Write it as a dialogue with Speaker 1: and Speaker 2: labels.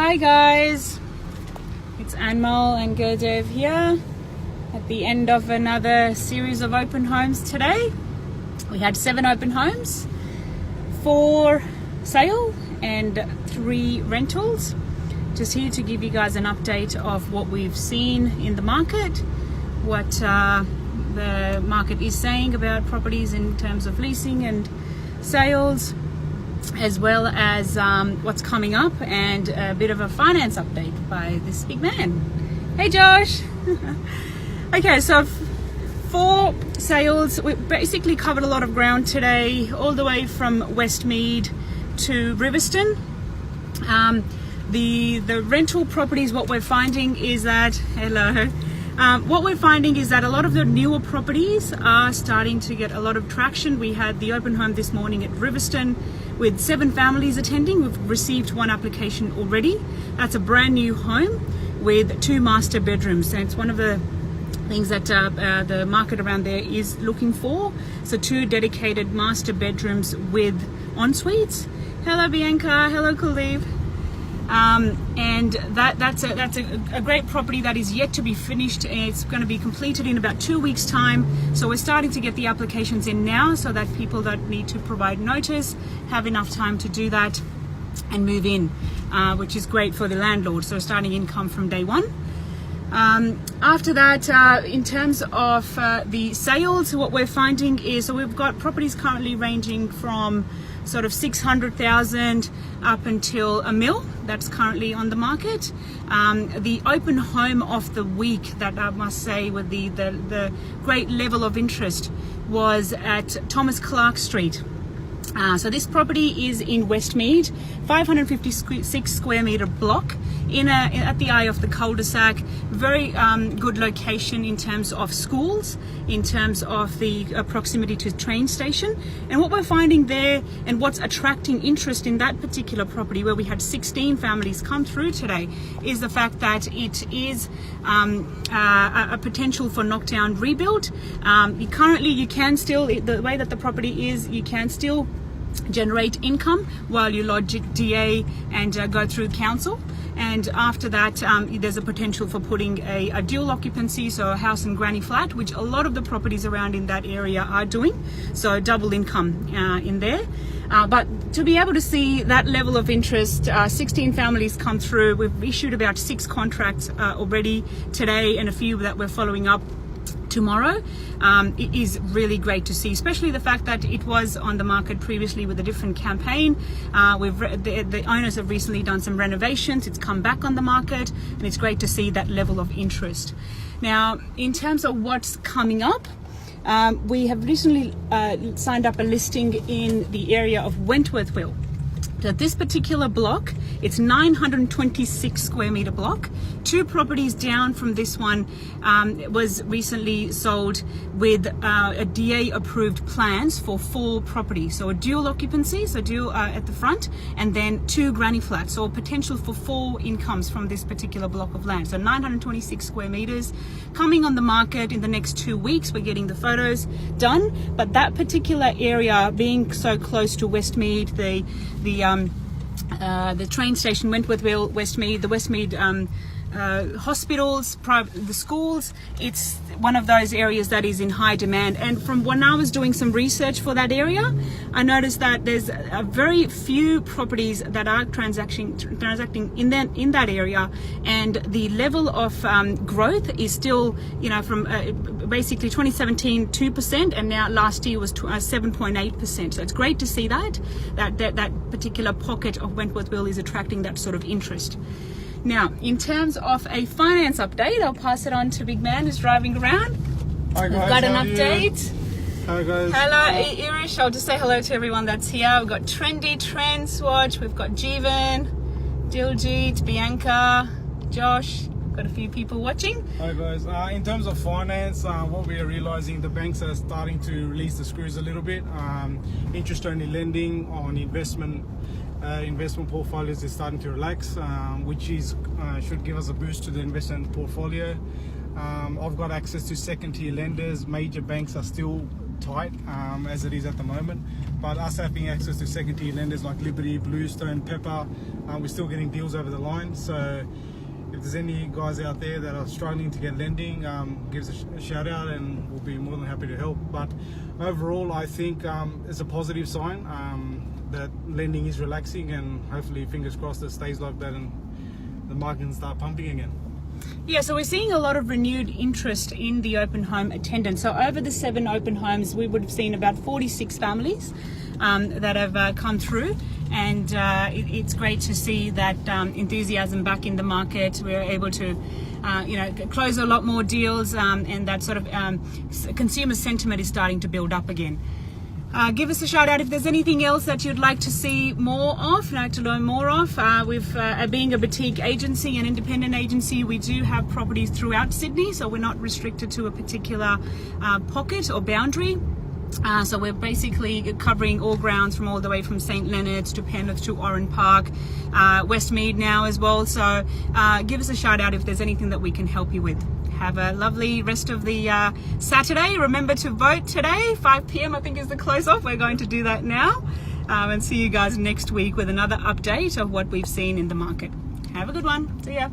Speaker 1: Hi guys, it's Anmol and Gurdev here at the end of another series of open homes today. We had 7 open homes, 4 sale and 3 rentals. Just here to give you guys an update of what we've seen in the market, what the market is saying about properties in terms of leasing and sales, as well as what's coming up, and a bit of a finance update by this big man. Hey Josh! Okay, so 4 sales. We basically covered a lot of ground today, all the way from Westmead to Riverstone. The rental properties, what we're finding is that, what we're finding is that a lot of the newer properties are starting to get a lot of traction. We had the open home this morning at Riverstone with 7 families attending. We've received 1 application already. That's a brand new home with 2 master bedrooms, and it's one of the things that the market around there is looking for. So 2 dedicated master bedrooms with en-suites. Hello Bianca, hello Kuldeep. And that's a great property that is yet to be finished. It's going to be completed in about 2 weeks time, so we're starting to get the applications in now so that people that need to provide notice have enough time to do that and move in, which is great for the landlord, so starting income from day 1. After that, in terms of the sales, what we're finding is, so we've got properties currently ranging from sort of 600,000 up until $1 million that's currently on the market. The open home of the week, that I must say, with the great level of interest, was at Thomas Clark Street. So this property is in Westmead, 556 square meter block at the eye of the cul-de-sac. Very good location in terms of schools, in terms of the proximity to the train station. And what we're finding there, and what's attracting interest in that particular property, where we had 16 families come through today, is the fact that it is a potential for knockdown rebuild. Currently you can still, the way that the property is, you can still generate income while you lodge DA and go through council. And after that, there's a potential for putting a dual occupancy, so a house and granny flat, which a lot of the properties around in that area are doing. So double income in there. But to be able to see that level of interest, 16 families come through. We've issued about 6 contracts already today, and a few that we're following up tomorrow. It is really great to see, especially the fact that it was on the market previously with a different campaign. The owners have recently done some renovations. It's come back on the market, and it's great to see that level of interest. Now, in terms of what's coming up, we have recently signed up a listing in the area of Wentworthville. So this particular block, it's 926 square meter block. 2 properties down from this one was recently sold with a DA approved plans for 4 properties. So a dual occupancy, so dual at the front, and then 2 granny flats. So a potential for 4 incomes from this particular block of land. So 926 square meters coming on the market in the next 2 weeks. We're getting the photos done, but that particular area being so close to Westmead, the train station, Wentworthville, Westmead, the Westmead hospitals, the schools, it's one of those areas that is in high demand. And from when I was doing some research for that area, I noticed that there's a very few properties that are transacting in that area, and the level of growth is still, from basically 2017 2%, and now last year was 7.8%. So it's great to see that particular pocket of Wentworthville is attracting that sort of interest. Now, in terms of a finance update, I'll pass it on to Big Man who's driving around.
Speaker 2: Hi guys,
Speaker 1: we've got an update.
Speaker 2: Hi guys.
Speaker 1: Hello, Irish. I'll just say hello to everyone that's here. We've got Trendy Trends Watch. We've got Jeevan, Diljit, Bianca, Josh. Got a few people watching.
Speaker 2: Hi guys. In terms of finance, what we are realizing, the banks are starting to release the screws a little bit. Interest-only lending on investment portfolios is starting to relax, which should give us a boost to the investment portfolio. I've got access to second-tier lenders. Major banks are still tight as it is at the moment. But us having access to second tier lenders like Liberty, Bluestone, Pepper, we're still getting deals over the line. So if there's any guys out there that are struggling to get lending, give us a shout out and we'll be more than happy to help. But overall, I think it's a positive sign that lending is relaxing, and hopefully, fingers crossed, it stays like that and the market can start pumping again.
Speaker 1: Yeah, so we're seeing a lot of renewed interest in the open home attendance. So over the 7 open homes, we would have seen about 46 families that have come through, and it's great to see that enthusiasm back in the market. We're able to close a lot more deals, and that sort of consumer sentiment is starting to build up again. Give us a shout out if there's anything else that you'd like to see more of, like to learn more of. With being a boutique agency, an independent agency, we do have properties throughout Sydney, so we're not restricted to a particular pocket or boundary. So we're basically covering all grounds from all the way from St Leonard's to Penrith to Oran Park, Westmead now as well. So give us a shout out if there's anything that we can help you with. Have a lovely rest of the Saturday. Remember to vote today, 5 p.m. I think is the close off. We're going to do that now, and see you guys next week with another update of what we've seen in the market. Have a good one. See ya.